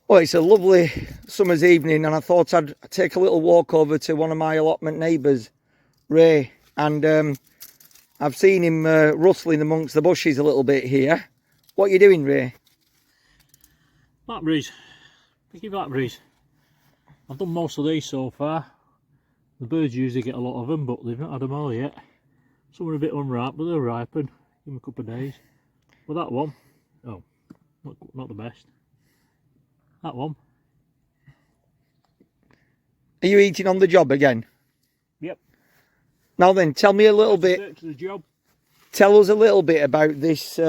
Well, it's a lovely summer's evening, and I thought I'd take a little walk over to one of my allotment neighbours, Ray, and I've seen him rustling amongst the bushes a little bit here. What are you doing, Ray? Blackberries, picky blackberries. I've done most of these so far. The birds usually get a lot of them, but they've not had them all yet. Some are a bit unripe, but they'll ripen. Give them a couple of days. Well, that one, oh, not the best. That one. Are you eating on the job again? Yep. Now then, tell me a little bit. To the job. Tell us a little bit about this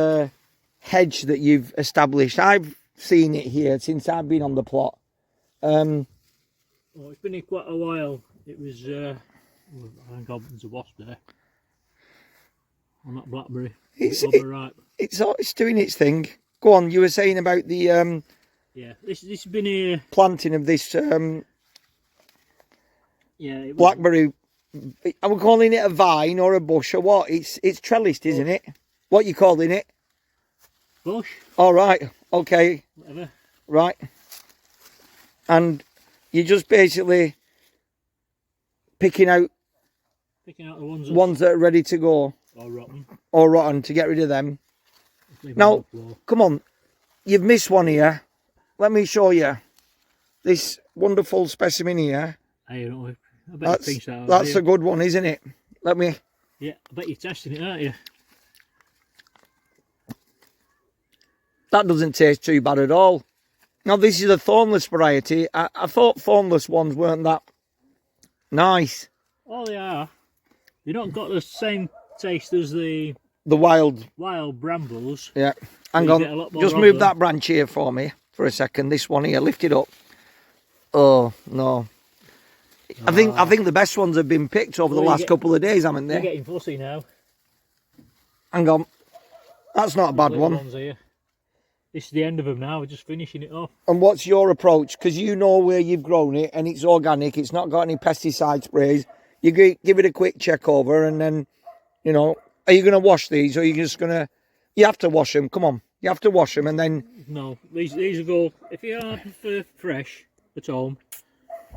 hedge that you've established. I've seen it here since I've been on the plot. Well, it's been here quite a while. It was, thank God there's a wasp there. On that blackberry. It's doing its thing. Go on, you were saying about the yeah, this has been here. Planting of this yeah, blackberry. Are we calling it a vine or a bush or what? It's trellised, isn't it? What are you calling it? Bush. All right. Okay. Whatever. Right. And you're just basically picking out the ones that are ready to go. Or rotten to get rid of them. Now, come on. You've missed one here. Let me show you. This wonderful specimen here. That's a good one, isn't it? Let me... Yeah, I bet you're testing it, aren't you? That doesn't taste too bad at all. Now, this is a thornless variety. I thought thornless ones weren't that nice. Oh, they are. They don't got the same taste as the wild brambles. Yeah. Hang on. Just move that branch here for me for a second. This one here. Lift it up. Oh, no. I think the best ones have been picked over the last couple of days, haven't they? You're getting fussy now. Hang on. That's not a bad one. This is the end of them now. We're just finishing it off. And what's your approach? Because you know where you've grown it and it's organic. It's not got any pesticide sprays. You give it a quick check over and then, you know, are you going to wash these or are you just going to... You have to wash them. Come on. You have to wash them and then... No, these will go... If you are for fresh at home,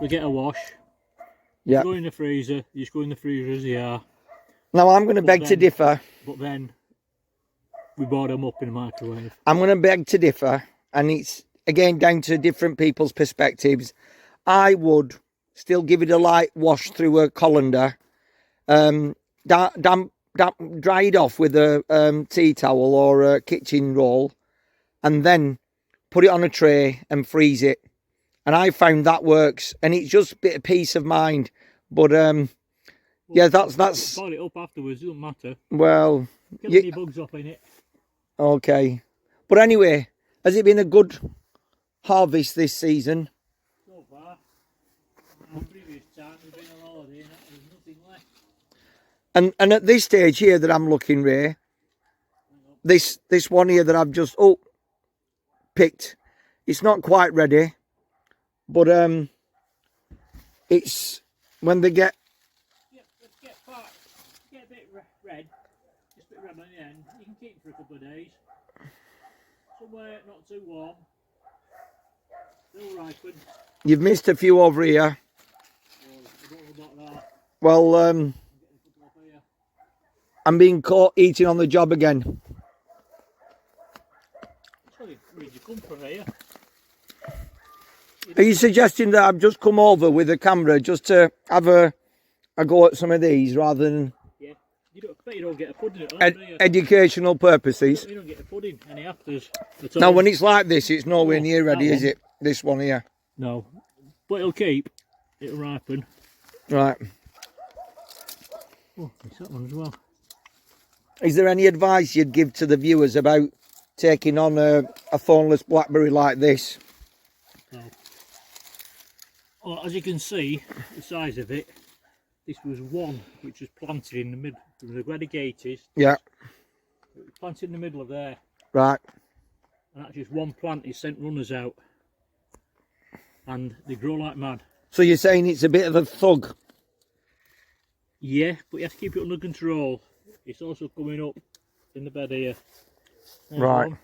we get a wash. Yeah. You go in the freezer. You just go in the freezer as they are. Now, I'm going to beg to differ. But then... we boil them up in the microwave. I'm going to beg to differ, and it's again down to different people's perspectives. I would still give it a light wash through a colander, dry it off with a tea towel or a kitchen roll, and then put it on a tray and freeze it. And I found that works, and it's just a bit of peace of mind. But yeah, that's boil it up afterwards. It doesn't matter. Well, get any bugs off in it. Okay. But anyway, has it been a good harvest this season? So far. Previous time we've been on holiday and there's nothing left. And at this stage here that I'm looking, Ray, this one here that I've just picked, it's not quite ready, but it's when they get... Yeah, let's get a bit red. Just a bit red on the end. You can keep it for a couple of days. Somewhere not too warm. Still ripen. You've missed a few over here. Oh, I don't know about that. Well, I'm being caught eating on the job again. Sorry, where'd you come from here? Are you suggesting that I've just come over with a camera just to have a go at some of these rather than... I bet you don't get a pudding at home, do you? Educational purposes. You don't get a pudding, any afters. Now, when it's like this, it's nowhere near ready, is it? This one here. No. But it'll keep. It'll ripen. Right. Oh, it's that one as well. Is there any advice you'd give to the viewers about taking on a thornless blackberry like this? No. Well, as you can see, the size of it, this was one which was planted in the middle, where the gate is. Yeah. It was planted in the middle of there. Right. And that's just one plant. It sent runners out. And they grow like mad. So you're saying it's a bit of a thug? Yeah, but you have to keep it under control. It's also coming up in the bed here. There's right. One.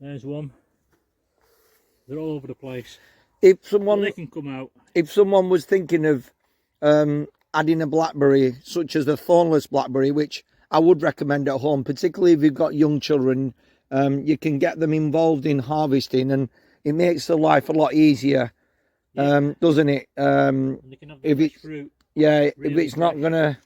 There's one. They're all over the place. If But someone they can come out. if someone was thinking of adding a blackberry, such as the thornless blackberry, which I would recommend at home, particularly if you've got young children, you can get them involved in harvesting, and it makes their life a lot easier, doesn't it? And they can have the fresh fruit. Yeah, Really if it's not fresh. going to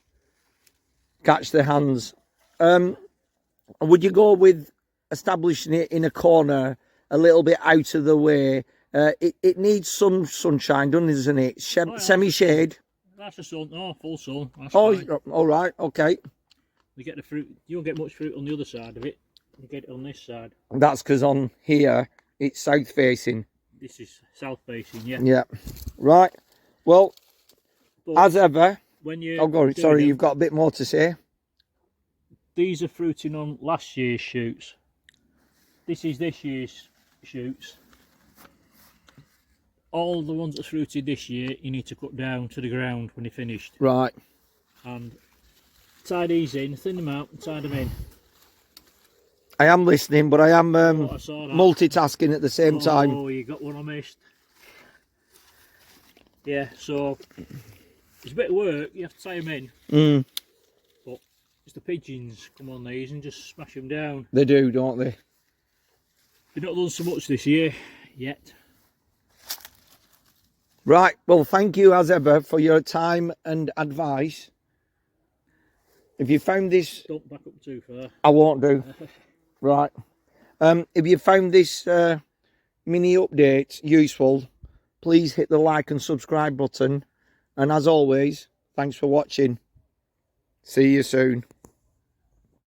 catch their hands. Would you go with establishing it in a corner, a little bit out of the way? It needs some sunshine, doesn't it? Semi-shade. That's the sun. Oh, full sun. That's Oh, fine. all right, okay. You get the fruit. You don't get much fruit on the other side of it. You get it on this side. That's because on here it's south facing. This is south facing, yeah. Yeah. Right. Well, But as ever. when you Oh, God, sorry, you've got a bit more to say. These are fruiting on last year's shoots. This is this year's shoots. All the ones that's fruited this year, you need to cut down to the ground when you're finished. Right. And tie these in, thin them out, and tie them in. I am listening, but I am I saw that. multitasking at the same time. Oh, you got one I missed. Yeah, so it's a bit of work. You have to tie them in. But it's the pigeons come on these and just smash them down. They do, don't they? They've not done so much this year yet. Right. Well, thank you as ever for your time and advice. If you found this... Don't back up too far. I won't do. Right. If you found this mini update useful, please hit the like and subscribe button. And as always, thanks for watching. See you soon.